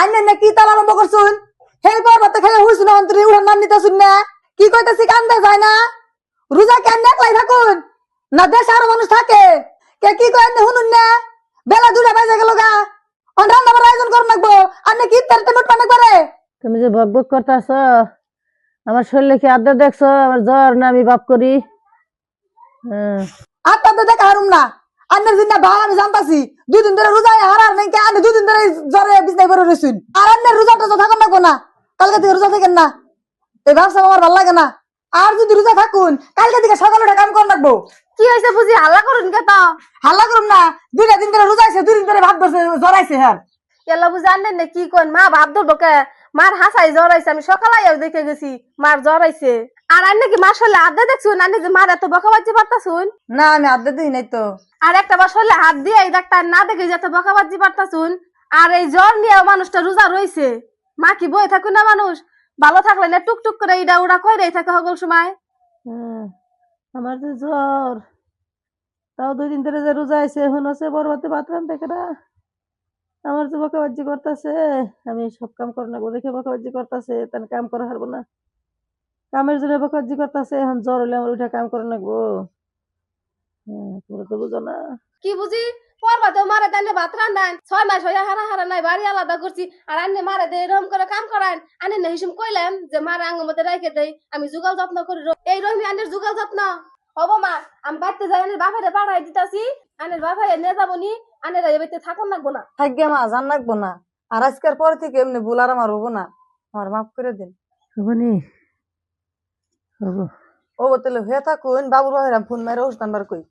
আইনে না কি তাল আরম্ভ করছুন হেই পর্বতে খেলে হুইছুন অন্তরে উড়ান নাম নিতেছুন না কি কইতাছি কান্দে যায় না রোজা কেন একলাই থাকুন না দেশ আরো মানুষ থাকে কে কি কয় না শুনুন না বেলা 2টা বাজে গেল গা অন রান্না বাড়ার আয়োজন করুন লাগবো আন্নে কি তার টেমট পানে করে তুমি যে বক বক করতেছ আমার শরীরে কি আদর দেখছো আমার জ্বর না আমি বাপ করি। আপনাদের দেখা হারুম না আন্নের দিন না ভাই আমি জানতাছি 2 দিন ধরে রোজা হারার নাই কে আন্নে 2 দিন ধরে জ্বরে বিছনায় পড়ে রইছুন আর আন্নের রোজাটা তো থাকুন লাগবো না কালকে থেকে রোজা থাকেন না এই ব্যবসা আমার ভালো লাগে না আর যদি রোজা থাকুন কালকে থেকে সকালে উঠে কাম করুন লাগবো কি হয়েছে বুঝি হাল্লা করুন কে তো হাল্লা করুন না 2টা দিন ধরে রোজা আছে 2 দিন ধরে ভাত ধরছে জ্বরাইছে হ্যাঁ এলা বুঝি আনেন না কি কোন মা ভাব ধরবো কে মার হাসাই জ্বর আইছে আমি সকালে দেখে গেছি মার জ্বর আইছে আর আন্নে কি মার শরীরে হাত দিয়ে দেখছুন আন্নে যে মার এত বকাবাজি পারতাছুন না আমি আড্ডা দিই নাই তো আর একটা বার শরীরে হাত দিয়ে এই ডাক্তার না দেখে যে এত বকাবাজি পারতাছুন আর এই জ্বর নিয়ে মানুষটা রোজা রইছে মা কি বই থাকুন না মানুষ ভালো থাকলে না টুকটুক করে ইডা উড়া কইরাই থাকে সকল সময়। আমার যে জ্বর তাও 2 দিন ধরে যে রোজা আছে এখন আছে বরবাতে ভাত রান্ধতে কেনা আমার যে বকাবাজি করতেছে আমি সব কাম করে না দেখে বকাবাজি করতেছে তার কাম করা হারবো না কামের জন্য বকাবাজি করতেছে এখন জ্বর হলে আমার উঠে কাম করে নাকবো। তোমরা তো বুঝো না কি বুঝি পরবাতেও মারে দেনে ভাত রান্ধান 6 মাস হইয়া হারা হারা নাই বাড়ি আলাদা করছি আর আন্নে মারে দে এরকম করে কাম করান আনে না হিসুম কইলাম যে মারে আঙ্গ মধ্যে রাইখে দেই আমি যুগাল যত্ন করি এই রকমই আন্নের যুগাল যত্ন হবো মা আমি বাড়তে যাই আনের বাপেরে পাঠাই দিতাছি আনের বাপেরে নিয়ে যাবো নি আনের এই বাড়িতে থাকুন লাগবো না থাকবে মা জান লাগবো না আর আজকের পর থেকে এমনি ভুল আর আমার হবো না আমার মাফ করে দিন হবনি হবো ও তাহলে হয়ে থাকুন বাবুর বাহিরাম ফোন মেরে ওষুধ আনবার কই